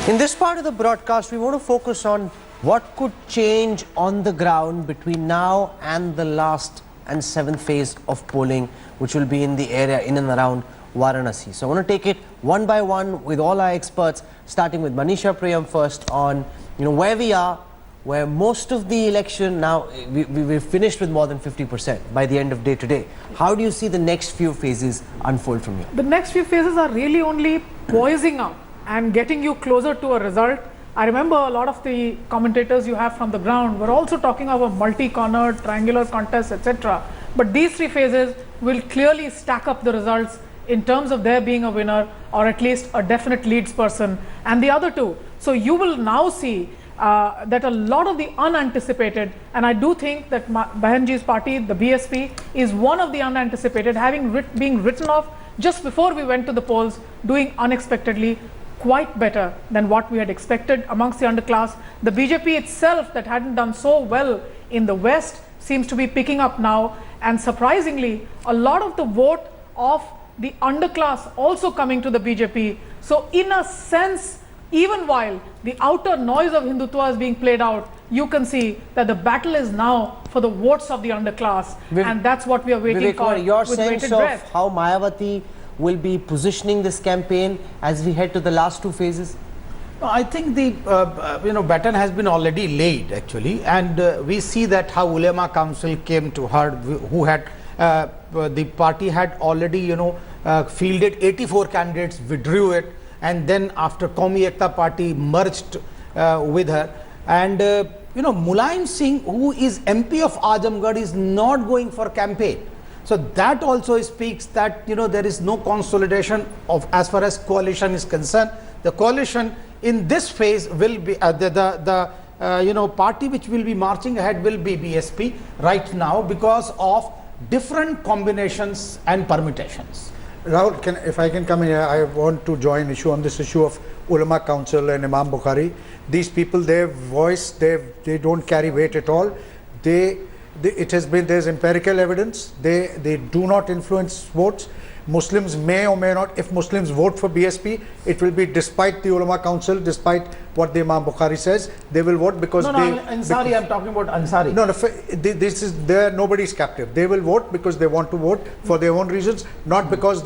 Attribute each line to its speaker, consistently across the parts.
Speaker 1: In this part of the broadcast, we want to focus on what could change on the ground between now and the last and 7th phase of polling, which will be in the area in and around Varanasi. So I want to take it one by one with all our experts, starting with Manisha Priyam first on where we are, where most of the election now, we've finished with more than 50% by the end of day today. How do you see the next few phases unfold from here?
Speaker 2: The next few phases are really only poising up and getting you closer to a result. I remember a lot of the commentators you have from the ground were also talking about multi-cornered, triangular contests, etc. But these three phases will clearly stack up the results in terms of there being a winner or at least a definite leads person and the other two. So you will now see that a lot of the unanticipated, and I do think that Bahenji's party, the BSP, is one of the unanticipated, being written off just before we went to the polls, doing unexpectedly quite better than what we had expected amongst the underclass. The BJP itself, that hadn't done so well in the West, seems to be picking up now, and surprisingly, a lot of the vote of the underclass also coming to the BJP. So in a sense, even while the outer noise of Hindutva is being played out, you can see that the battle is now for the votes of the underclass, and that's what we are waiting for.
Speaker 1: Your
Speaker 2: with
Speaker 1: sense of
Speaker 2: breath.
Speaker 1: how Mayawati will be positioning this campaign as we head to the last two phases?
Speaker 3: No, I think the baton has been already laid actually, and we see that how Ulema Council came to her, who had the party had already fielded 84 candidates, withdrew it, and then after Qaumi Ekta Party merged with her, and Mulayam Singh, who is MP of Azamgarh, is not going for campaign. So that also speaks that there is no consolidation of as far as coalition is concerned. The coalition in this phase will be the party which will be marching ahead will be BSP right now because of different combinations and permutations.
Speaker 4: Rahul, if I can come in here, I want to join issue on this issue of Ulama Council and Imam Bukhari. These people, their voice, they don't carry weight at all. There's empirical evidence. They do not influence votes. Muslims may or may not, if Muslims vote for BSP, it will be despite the Ulama Council, despite what the Imam Bukhari says, they will vote because
Speaker 3: Ansari, I'm talking about Ansari.
Speaker 4: This is there. Nobody's captive. They will vote because they want to vote for their own reasons, not because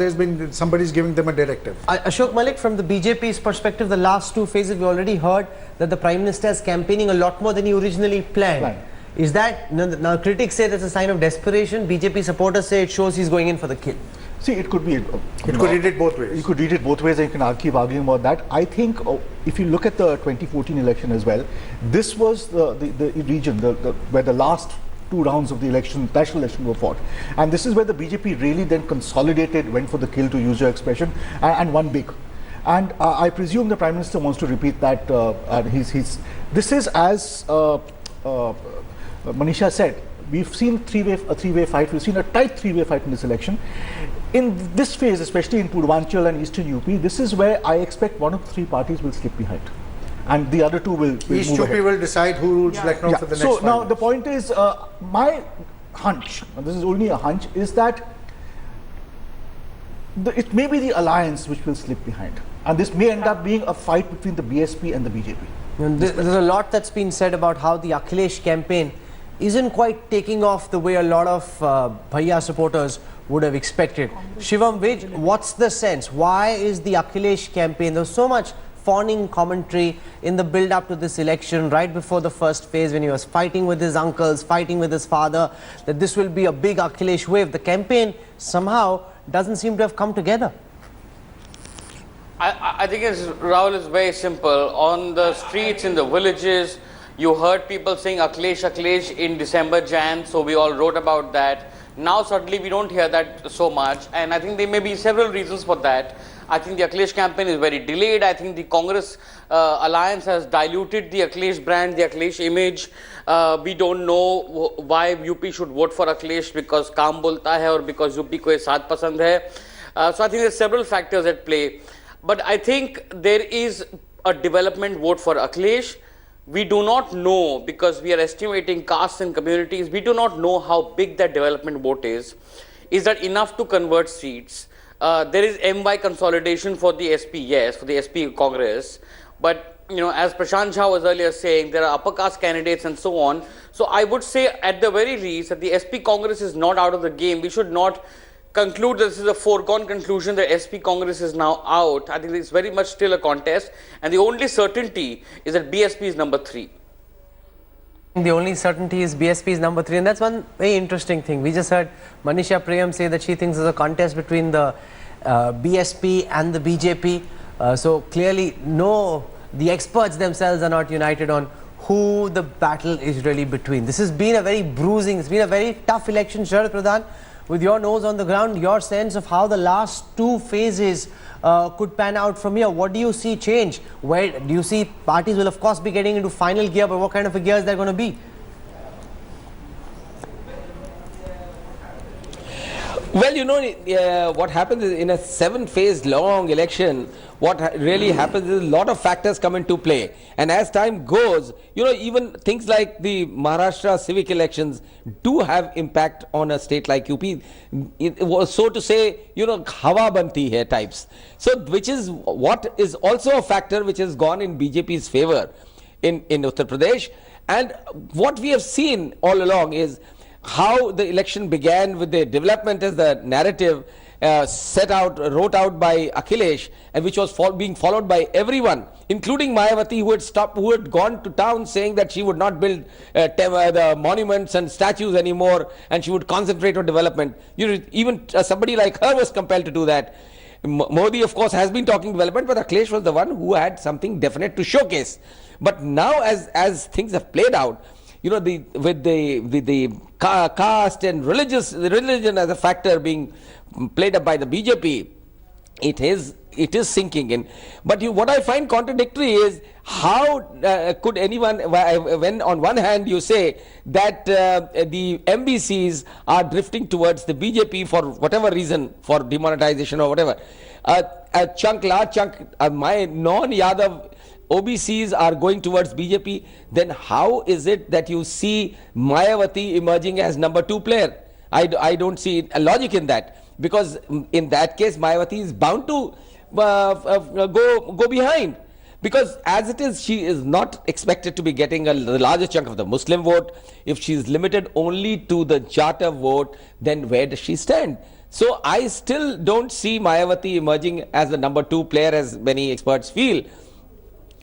Speaker 4: somebody's giving them a directive.
Speaker 1: Ashok Malik, from the BJP's perspective, the last two phases, we already heard that the Prime Minister is campaigning a lot more than he originally planned. Is that, now critics say that's a sign of desperation, BJP supporters say it shows he's going in for the kill?
Speaker 5: See, it could be.
Speaker 4: You could read it both ways.
Speaker 5: You could read it both ways, and you can keep arguing about that. I think if you look at the 2014 election as well, this was the region where the last two rounds of the election, national election, were fought, and this is where the BJP really then consolidated, went for the kill, to use your expression, and won big. And I presume the Prime Minister wants to repeat that. And this is as Manisha said. We've seen a three-way fight. We've seen a tight three-way fight in this election. In this phase, especially in Purvanchal and Eastern UP, this is where I expect one of the three parties will slip behind, and the other two will
Speaker 4: East UP will decide who rules Lucknow for the next.
Speaker 5: So now the point is, my hunch, and this is only a hunch, is that it may be the alliance which will slip behind, and this may end up being a fight between the BSP and the BJP.
Speaker 1: There's a lot that's been said about how the Akhilesh campaign isn't quite taking off the way a lot of Bhaiya supporters would have expected. Shivam Vij, what's the sense? Why is the Akhilesh campaign, there was so much fawning commentary in the build-up to this election, right before the first phase when he was fighting with his uncles, fighting with his father, that this will be a big Akhilesh wave. The campaign somehow doesn't seem to have come together.
Speaker 6: I think Rahul, is very simple. On the streets, in the villages, you heard people saying Akhilesh, Akhilesh in December, Jan, so we all wrote about that. Now suddenly we don't hear that so much, and I think there may be several reasons for that. I think the Akhilesh campaign is very delayed. I think the Congress alliance has diluted the Akhilesh brand, the Akhilesh image. We don't know why UP should vote for Akhilesh, because kaam bolta hai or because UP ko ye saath pasand hai. So I think there's several factors at play. But I think there is a development vote for Akhilesh. We do not know, because we are estimating castes and communities, we do not know how big that development vote is. Is that enough to convert seats? there is MY consolidation for the SP, yes, for the SP Congress, but as Prashant Jha was earlier saying, there are upper caste candidates and so on. So I would say at the very least that the SP Congress is not out of the game. We should not conclude that this is a foregone conclusion that SP Congress is now out. I think it's very much still a contest, and the only certainty is that BSP is number 3.
Speaker 1: The only certainty is BSP is number 3, and that's one very interesting thing. We just heard Manisha Priyam say that she thinks there's a contest between the BSP and the BJP. So clearly, the experts themselves are not united on who the battle is really between. This has been a very bruising, it's been a very tough election. Sharad Pradhan, with your nose on the ground, your sense of how the last 2 phases could pan out from here. What do you see change? Where do you see parties will of course be getting into final gear, but what kind of a gears they're going to be?
Speaker 7: Well, what happens is in a 7-phase long election, what really happens is a lot of factors come into play. And as time goes, even things like the Maharashtra civic elections do have impact on a state like UP. It was, so to say, hawa banti hai types. So, which is what is also a factor which has gone in BJP's favor in Uttar Pradesh. And what we have seen all along is how the election began with the development as the narrative wrote out by Akhilesh, and which was being followed by everyone, including Mayawati, who had gone to town saying that she would not build the monuments and statues anymore, and she would concentrate on development. Even somebody like her was compelled to do that. Modi, of course, has been talking development, but Akhilesh was the one who had something definite to showcase. But now, as things have played out, with the caste and religion as a factor being played up by the BJP, it is sinking in. But what I find contradictory is how could anyone, when on one hand you say that the MBCs are drifting towards the BJP for whatever reason, for demonetization or whatever, a large chunk, my non-Yadav OBCs are going towards BJP, then how is it that you see Mayawati emerging as number 2 player? I don't see a logic in that, because in that case Mayawati is bound to go behind, because as it is, she is not expected to be getting the larger chunk of the Muslim vote. If she is limited only to the Jata vote, then where does she stand? So I still don't see Mayawati emerging as the number 2 player, as many experts feel.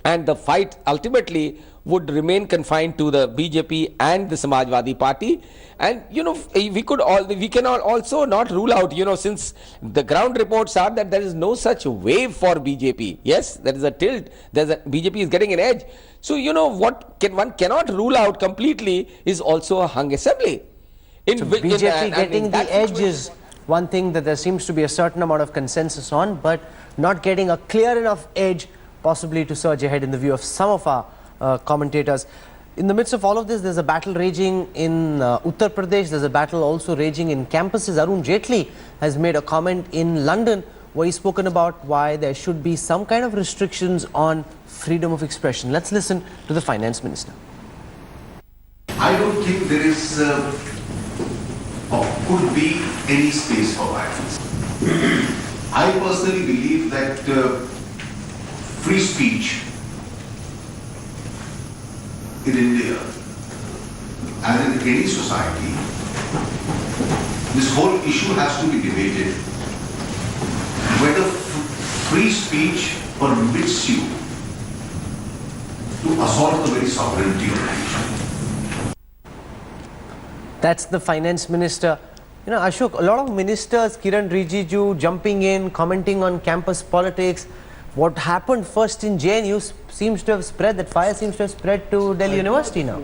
Speaker 7: And the fight ultimately would remain confined to the BJP and the Samajwadi Party. And we can also not rule out, since the ground reports are that there is no such wave for BJP. Yes, there is a tilt. BJP is getting an edge. So what one cannot rule out completely is also a hung assembly.
Speaker 1: BJP getting the edge is one thing that there seems to be a certain amount of consensus on, but not getting a clear enough edge possibly to surge ahead in the view of some of our commentators. In the midst of all of this, there's a battle raging in Uttar Pradesh. There's a battle also raging in campuses. Arun Jaitley has made a comment in London where he's spoken about why there should be some kind of restrictions on freedom of expression. Let's listen to the finance minister.
Speaker 8: I don't think there is or could be any space for violence. I personally believe that free speech in India, as in any society, this whole issue has to be debated. Whether free speech permits you to assault the very sovereignty of the nation.
Speaker 1: That's the finance minister. Ashok, a lot of ministers, Kiran Rijiju jumping in, commenting on campus politics. What happened first in JNU seems to have spread, that fire seems to have spread to Delhi University now.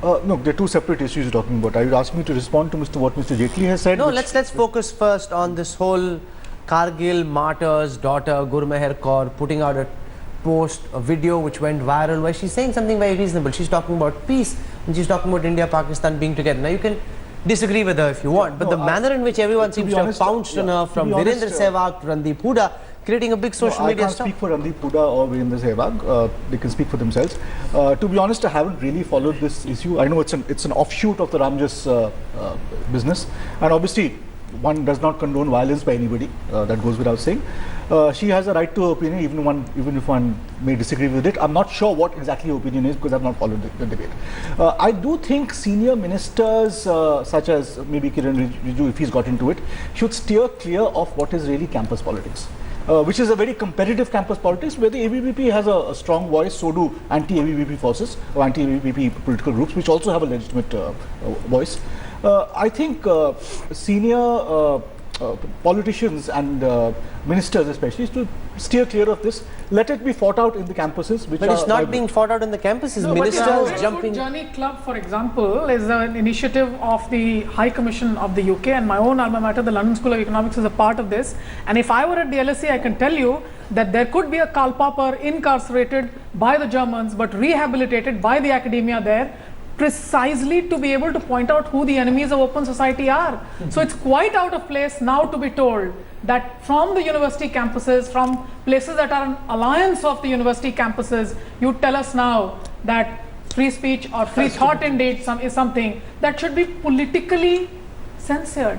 Speaker 5: No, there are 2 separate issues you're talking about. Are you asking me to respond to what Mr. Jaitley has said?
Speaker 1: No, let's focus first on this whole Kargil martyr's daughter, Gurmeher Kaur, putting out a video which went viral where she's saying something very reasonable. She's talking about peace and she's talking about India, Pakistan being together. Now you can disagree with her if you want, but the manner in which everyone seems to have pounced on her, from Virendra Sehwag to Randeep Hooda, creating a big social media stuff.
Speaker 5: I can't speak for Randeep Hooda or Virendra Sehwag. They can speak for themselves. To be honest, I haven't really followed this issue. I know it's an offshoot of the Ramjas business, and obviously one does not condone violence by anybody. That goes without saying. She has a right to her opinion, even if one may disagree with it. I'm not sure what exactly her opinion is because I've not followed the debate. I do think senior ministers, such as maybe Kiran Rijiju, if he's got into it, should steer clear of what is really campus politics. Which is a very competitive campus politics where the ABVP has a strong voice, so do anti-ABVP forces or anti-ABVP political groups, which also have a legitimate voice. I think senior politicians and ministers especially to steer clear of this. Let it be fought out in the campuses.
Speaker 1: But it's not being fought out in the campuses.
Speaker 2: No,
Speaker 1: Ministers jumping.
Speaker 2: Journey Club, for example, is an initiative of the High Commission of the UK, and my own alma mater, the London School of Economics, is a part of this. And if I were at the LSE, I can tell you that there could be a Karl Popper incarcerated by the Germans but rehabilitated by the academia there, precisely to be able to point out who the enemies of open society are. So it's quite out of place now to be told that from the university campuses, from places that are an alliance of the university campuses, you tell us now that free speech or free thought indeed is something that should be politically censored.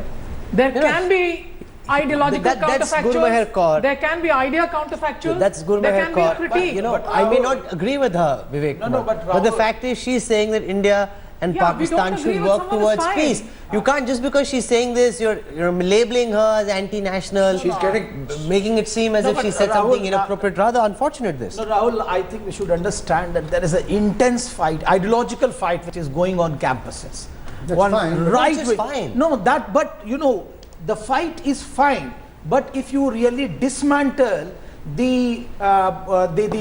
Speaker 2: There can be ideological counterfactuals, there can be idea counterfactuals, there can be a critique.
Speaker 1: I may not agree with her, Vivek. But the fact is, she's saying that India and Pakistan should work towards peace. You can't, just because she's saying this, you're labeling her as anti-national.
Speaker 9: She's getting
Speaker 1: making it seem as if she said something inappropriate. Rather unfortunate this.
Speaker 9: No, Rahul, I think we should understand that there is an intense fight, ideological fight, which is going on campuses.
Speaker 4: That's fine.
Speaker 9: Right,
Speaker 1: Which is fine.
Speaker 9: No, but the fight is fine. But if you really dismantle the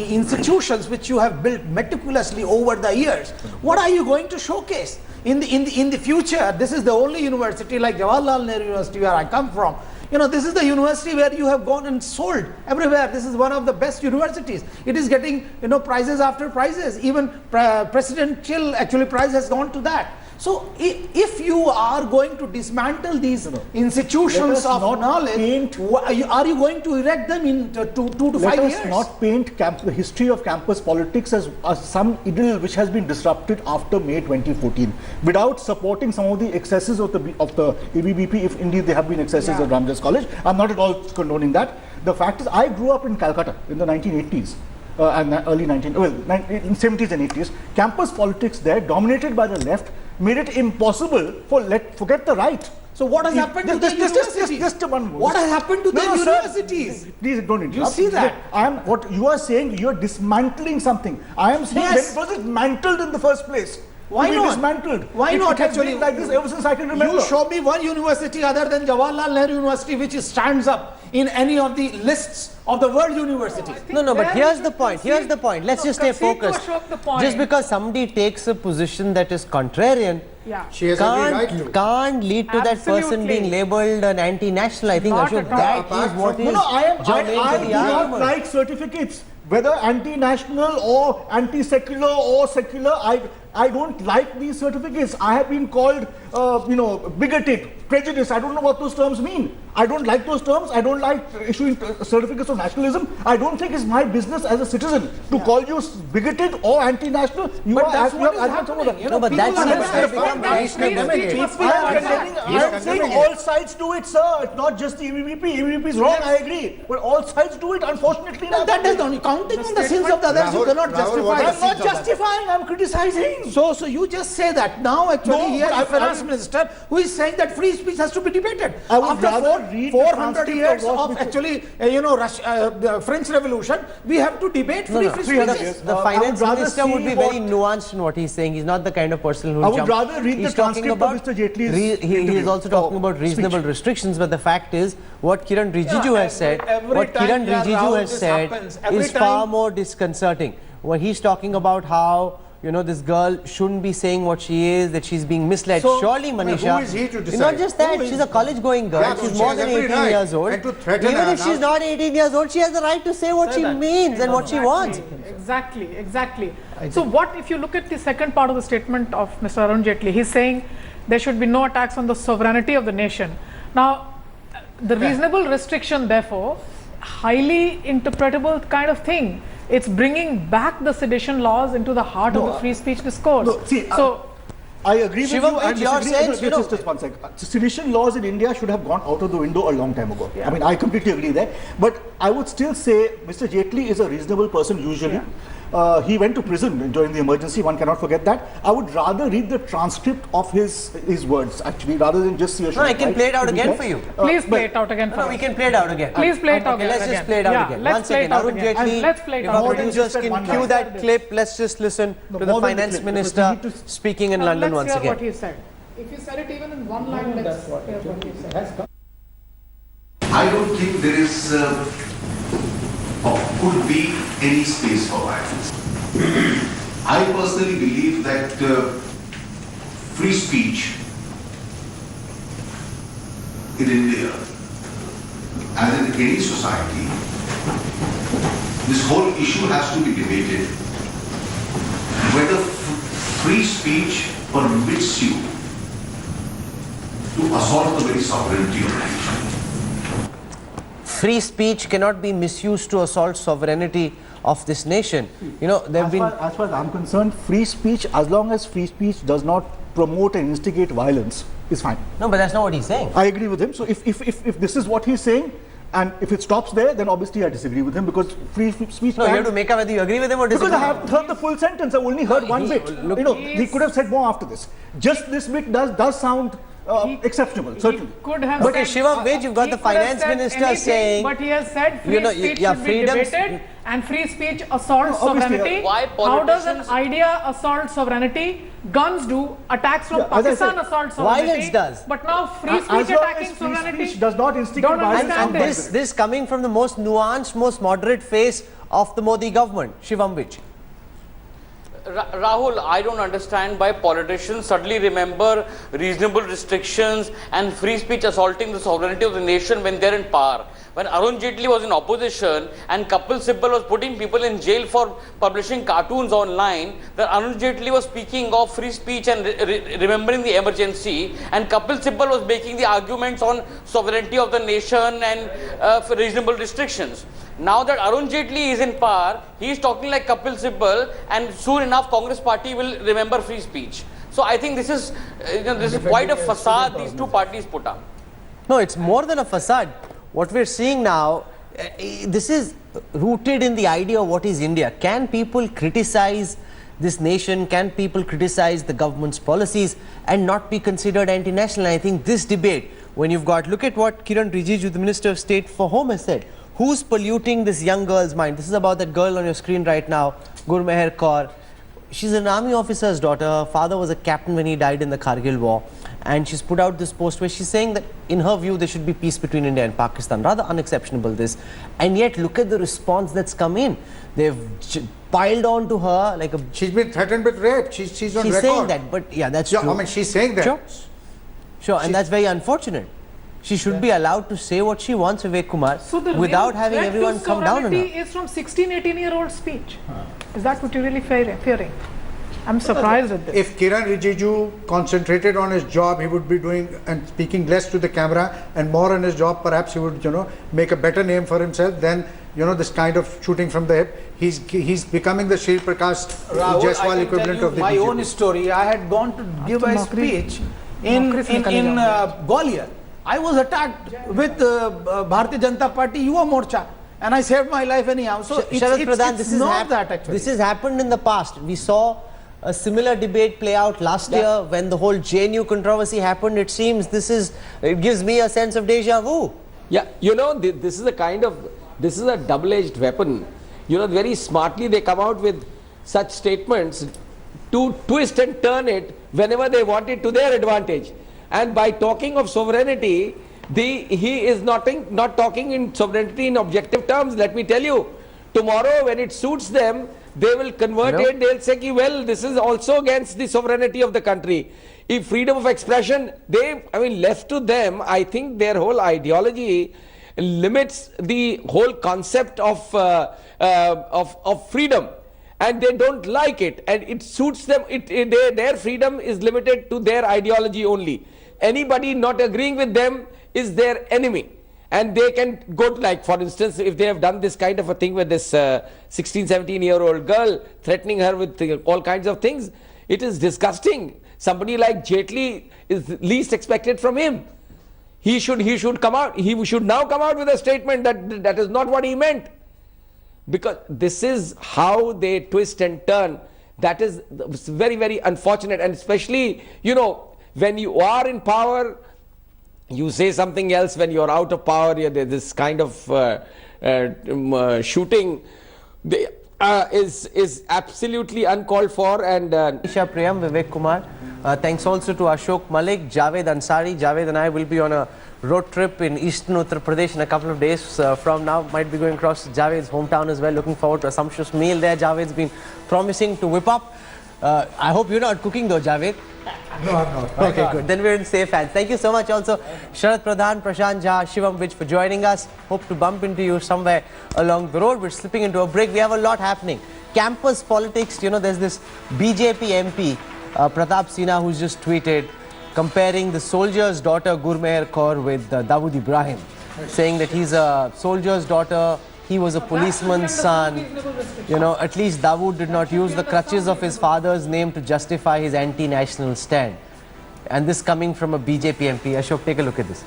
Speaker 9: institutions which you have built meticulously over the years, what are you going to showcase in the future? This is the only university like Jawaharlal Nehru University where I come from. This is the university where you have gone and sold everywhere. This is one of the best universities. It is getting prizes after prizes. Even presidential actually prize has gone to that. So if you are going to dismantle these institutions of knowledge, are you going to erect them in 2 to 5 years?
Speaker 5: Let us not paint the history of campus politics as some idyll which has been disrupted after May 2014 without supporting some of the excesses of the ABVP, if indeed there have been excesses at Ramjas College. I'm not at all condoning that. The fact is, I grew up in Calcutta in the 1980s. And early 70s and 80s, campus politics there, dominated by the left, made it impossible forget the right.
Speaker 9: So what has happened to the universities?
Speaker 5: Just one moment.
Speaker 9: What has happened to the universities?
Speaker 5: Please don't interrupt.
Speaker 9: You see that?
Speaker 5: What you are saying, you are dismantling something. I am saying,
Speaker 9: Yes.
Speaker 5: when was it dismantled in the first place?
Speaker 9: Why
Speaker 5: to be
Speaker 9: not?
Speaker 5: Dismantled.
Speaker 9: Why not?
Speaker 5: It has
Speaker 9: Actually,
Speaker 5: been like this ever since I can remember.
Speaker 9: You show me one university other than Jawaharlal Nehru University which stands up in any of the lists of the world universities.
Speaker 1: No, but here's the point. Let's just stay focused. Just because somebody takes a position that is contrarian,
Speaker 4: She has every right to.
Speaker 1: can't lead to that person
Speaker 2: Absolutely.
Speaker 1: being labelled an anti-national. I think
Speaker 2: Not
Speaker 1: Ashok,
Speaker 2: at all.
Speaker 1: that is what is
Speaker 5: I
Speaker 1: germane to
Speaker 5: do
Speaker 1: the
Speaker 5: not
Speaker 1: argument.
Speaker 5: like certificates, whether anti-national or anti-secular or secular. I don't like these certificates. I have been called, bigoted, prejudice. I don't know what those terms mean. I don't like those terms. I don't like issuing certificates of nationalism. I don't think it's my business as a citizen to call you bigoted or anti-national.
Speaker 9: But that's what is happening.
Speaker 1: No, but that's
Speaker 9: become
Speaker 5: I'm saying all sides do it, sir. It's not just the EBVP. EBVP is wrong, I agree. But all sides do it, unfortunately.
Speaker 9: That is not counting on the sins of the others. You cannot justify.
Speaker 5: I'm not justifying, I'm criticizing.
Speaker 9: So you just say that now actually
Speaker 5: No,
Speaker 9: here
Speaker 5: but
Speaker 9: is a finance minister who is saying that free speech has to be debated.
Speaker 5: I would
Speaker 9: After
Speaker 5: rather read the
Speaker 9: 400
Speaker 5: transcript
Speaker 9: years
Speaker 5: of what
Speaker 9: of
Speaker 5: Mr.
Speaker 9: actually the French Revolution, we have to debate free speech.
Speaker 5: 300 years.
Speaker 1: The
Speaker 5: I
Speaker 1: finance
Speaker 5: would rather
Speaker 1: minister would
Speaker 5: see
Speaker 1: be very nuanced in what he's saying. He's not the kind of person who
Speaker 5: I would
Speaker 1: jump.
Speaker 5: rather read the
Speaker 1: He's talking
Speaker 5: transcript of Mr. Jaitley's
Speaker 1: he is
Speaker 5: interview
Speaker 1: also talking
Speaker 5: or
Speaker 1: about reasonable
Speaker 5: speech.
Speaker 1: restrictions, but the fact is, what Kiran Rijiju has said,
Speaker 9: every time, Rahul, this happens. Every
Speaker 1: is
Speaker 9: time.
Speaker 1: far more disconcerting. What he's talking about how this girl shouldn't be saying what she is, that she's being misled.
Speaker 4: So,
Speaker 1: Surely, Manisha.
Speaker 4: who is he to decide?
Speaker 1: Not just that,
Speaker 4: Who is
Speaker 1: she's a college-going girl.
Speaker 4: Yeah,
Speaker 1: she's
Speaker 4: she
Speaker 1: more
Speaker 4: has
Speaker 1: than
Speaker 4: every
Speaker 1: 18
Speaker 4: right.
Speaker 1: years old.
Speaker 4: And to threaten
Speaker 1: Even
Speaker 4: her
Speaker 1: if she's
Speaker 4: now-
Speaker 1: not 18 years old, she has the right to say what she means and what she wants.
Speaker 2: Exactly. So what if you look at the second part of the statement of Mr. Arun Jaitley, he's saying there should be no attacks on the sovereignty of the nation. Now, the reasonable restriction, therefore, highly interpretable kind of thing. It's bringing back the sedition laws into the heart of the free speech discourse.
Speaker 5: no, see, I agree with
Speaker 1: Shivam,
Speaker 5: you. And
Speaker 1: you're
Speaker 5: disagree-
Speaker 1: saying,
Speaker 5: no,
Speaker 1: you know-
Speaker 5: just one sec. Sedition laws in India should have gone out of the window a long time ago. I mean, I completely agree there. But I would still say Mr. Jaitley is a reasonable person usually. He went to prison during the emergency, one cannot forget that. I would rather read the transcript of his words actually, rather than just see a
Speaker 1: No, I can play it out again for you.
Speaker 2: Please play it out again for
Speaker 1: No,
Speaker 2: us.
Speaker 1: we can play it out again.
Speaker 2: Please play it out
Speaker 1: Okay,
Speaker 2: again.
Speaker 1: let's just play it out
Speaker 2: Yeah,
Speaker 1: again.
Speaker 2: let's
Speaker 1: One
Speaker 2: play it
Speaker 1: second,
Speaker 2: out
Speaker 1: Arun
Speaker 2: again. And
Speaker 1: Jaitley,
Speaker 2: let's play it
Speaker 1: if
Speaker 2: out
Speaker 1: our
Speaker 2: again.
Speaker 1: producers
Speaker 5: Just
Speaker 1: can
Speaker 5: one
Speaker 1: cue
Speaker 5: last
Speaker 1: that clip, let's just listen
Speaker 5: No,
Speaker 1: to the
Speaker 5: more than the
Speaker 1: finance
Speaker 5: clip, because
Speaker 1: minister
Speaker 5: we need to-
Speaker 1: speaking in London once
Speaker 2: Let's hear
Speaker 1: again.
Speaker 2: what he said. If he said it even in one line, let's hear what he said.
Speaker 8: I don't think there is or could be any space for violence. I personally believe that free speech in India, as in any society, this whole issue has to be debated whether free speech permits you to assault the very sovereignty of the nation.
Speaker 1: Free speech cannot be misused to assault sovereignty of this nation. You know, there have been...
Speaker 5: As far as I'm concerned, free speech, as long as free speech does not promote and instigate violence, is fine.
Speaker 1: No, but that's not what he's saying.
Speaker 5: I agree with him. So if this is what he's saying, and if it stops there, then obviously I disagree with him, because free speech.
Speaker 1: No, you have to make up whether you agree with him or disagree.
Speaker 5: Because I haven't heard the full sentence. I've only heard one bit.
Speaker 1: look,
Speaker 5: You know, he could have said more after this. Just this bit does sound exceptional, certainly.
Speaker 2: He could have
Speaker 1: Okay,
Speaker 2: said,
Speaker 1: Shivam, wait, you've got
Speaker 2: he
Speaker 1: the
Speaker 2: could have
Speaker 1: finance
Speaker 2: said
Speaker 1: minister
Speaker 2: anything,
Speaker 1: saying...
Speaker 2: but he has said free
Speaker 1: You know,
Speaker 2: speech
Speaker 1: yeah,
Speaker 2: should be
Speaker 1: freedoms-
Speaker 2: debated and free speech assaults
Speaker 5: Obviously,
Speaker 2: sovereignty.
Speaker 6: Why
Speaker 2: How does an
Speaker 6: politicians-
Speaker 2: idea assault sovereignty? Guns do, attacks from
Speaker 5: Yeah, as I
Speaker 2: Pakistan
Speaker 5: said,
Speaker 2: assault sovereignty.
Speaker 1: violence does.
Speaker 2: But now free
Speaker 5: As
Speaker 2: speech
Speaker 5: long
Speaker 2: attacking
Speaker 5: as free
Speaker 2: sovereignty
Speaker 5: speech does not instigate
Speaker 2: don't
Speaker 5: violence,
Speaker 2: understand
Speaker 1: And
Speaker 2: this.
Speaker 1: this coming from the most nuanced, most moderate face of the Modi government, Shivam Vij.
Speaker 6: Rahul, I don't understand why politicians suddenly remember reasonable restrictions and free speech assaulting the sovereignty of the nation when they're in power. When Arun Jaitley was in opposition and Kapil Sibal was putting people in jail for publishing cartoons online, then Arun Jaitley was speaking of free speech and remembering the emergency, and Kapil Sibal was making the arguments on sovereignty of the nation and for reasonable restrictions. Now that Arun Jaitley is in power, he is talking like Kapil Sibal, and soon enough Congress party will remember free speech. So I think this is quite a facade these two parties put up.
Speaker 1: No, it's more than a facade. What we're seeing now, this is rooted in the idea of what is India. Can people criticize this nation? Can people criticize the government's policies and not be considered anti-national? I think this debate, when you've got, look at what Kiran Rijiju, the Minister of State for Home, has said. Who's polluting this young girl's mind? This is about that girl on your screen right now, Gurmeher Kaur. She's an army officer's daughter. Her father was a captain when he died in the Kargil war. And she's put out this post where she's saying that in her view there should be peace between India and Pakistan. Rather unexceptionable this. And yet look at the response that's come in. They've piled on to her like a...
Speaker 4: She's been threatened with rape. She's on
Speaker 1: She's
Speaker 4: record.
Speaker 1: saying that, but yeah, that's
Speaker 4: Yeah,
Speaker 1: true.
Speaker 4: I mean, she's saying that.
Speaker 1: Sure, sure, and that's very unfortunate. She should be allowed to say what she wants, Vivek Kumar,
Speaker 2: So the
Speaker 1: without
Speaker 2: real
Speaker 1: having
Speaker 2: threat
Speaker 1: everyone
Speaker 2: to
Speaker 1: come down on her.
Speaker 2: sovereignty is from 16-18-year-old speech. Is that what you're really fearing? I'm surprised at this.
Speaker 4: If Kiran Rijiju concentrated on his job, he would be doing and speaking less to the camera and more on his job. Perhaps he would, make a better name for himself than, this kind of shooting from the hip. He's becoming the Sri Prakash
Speaker 9: Rahul,
Speaker 4: Jaiswal
Speaker 9: I can
Speaker 4: equivalent
Speaker 9: tell you
Speaker 4: of the
Speaker 9: my
Speaker 4: BJP.
Speaker 9: own story. I had gone to give a speech in Gwalior. I was attacked with Bharatiya Janata Party Yuva Morcha, and I saved my life anyhow. So
Speaker 1: Sharad Pradhan,
Speaker 9: it's not that actually.
Speaker 1: This has happened in the past. We saw a similar debate play out last year when the whole JNU controversy happened. It seems it gives me a sense of deja vu.
Speaker 7: Yeah, this is a double-edged weapon. Very smartly they come out with such statements to twist and turn it whenever they want it to their advantage. And by talking of sovereignty, he is not talking in sovereignty in objective terms. Let me tell you, tomorrow when it suits them, they will convert it. They'll say, well, this is also against the sovereignty of the country. If freedom of expression, left to them, I think their whole ideology limits the whole concept of freedom. And they don't like it, and it suits them. Their freedom is limited to their ideology only. Anybody not agreeing with them is their enemy, and they can go to, like, for instance, if they have done this kind of a thing with this 16-17-year-old girl, threatening her with all kinds of things, it is disgusting. Somebody like Jaitley is least expected from him. He should come out. He should now come out with a statement that that is not what he meant. Because this is how they twist and turn. That is very, very unfortunate. And especially, you know, when you are in power, you say something else. When you're out of power, this kind of shooting is absolutely uncalled for. And
Speaker 1: Isha Priyam, Vivek Kumar. Thanks also to Ashok Malik, Javed Ansari. Javed and I will be on a road trip in eastern Uttar Pradesh in a couple of days from now. Might be going across to Javed's hometown as well. Looking forward to a sumptuous meal there. Javed's been promising to whip up. I hope you're not cooking though, Javed.
Speaker 4: No, I'm not.
Speaker 1: Okay, good. Then we're in safe hands. Thank you so much also, Sharad Pradhan, Prashant Jha, Shivam Vij for joining us. Hope to bump into you somewhere along the road. We're slipping into a break. We have a lot happening. Campus politics, you know, there's this BJP MP, Pratap Sinha, who's just tweeted comparing the soldier's daughter Gurmeher Kaur with Dawood Ibrahim, saying that he's a soldier's daughter, he was a policeman's son. You know, at least Dawood did not use the crutches of his father's name to justify his anti-national stand. And this coming from a BJP MP. Ashok, take a look at this.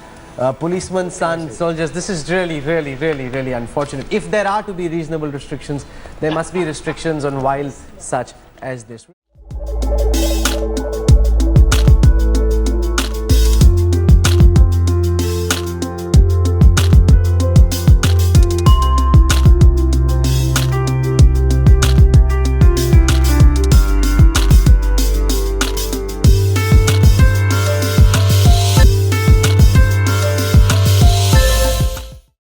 Speaker 1: Policeman's son, soldiers, this is really, really, really, really unfortunate. If there are to be reasonable restrictions, there must be restrictions on wiles such as this.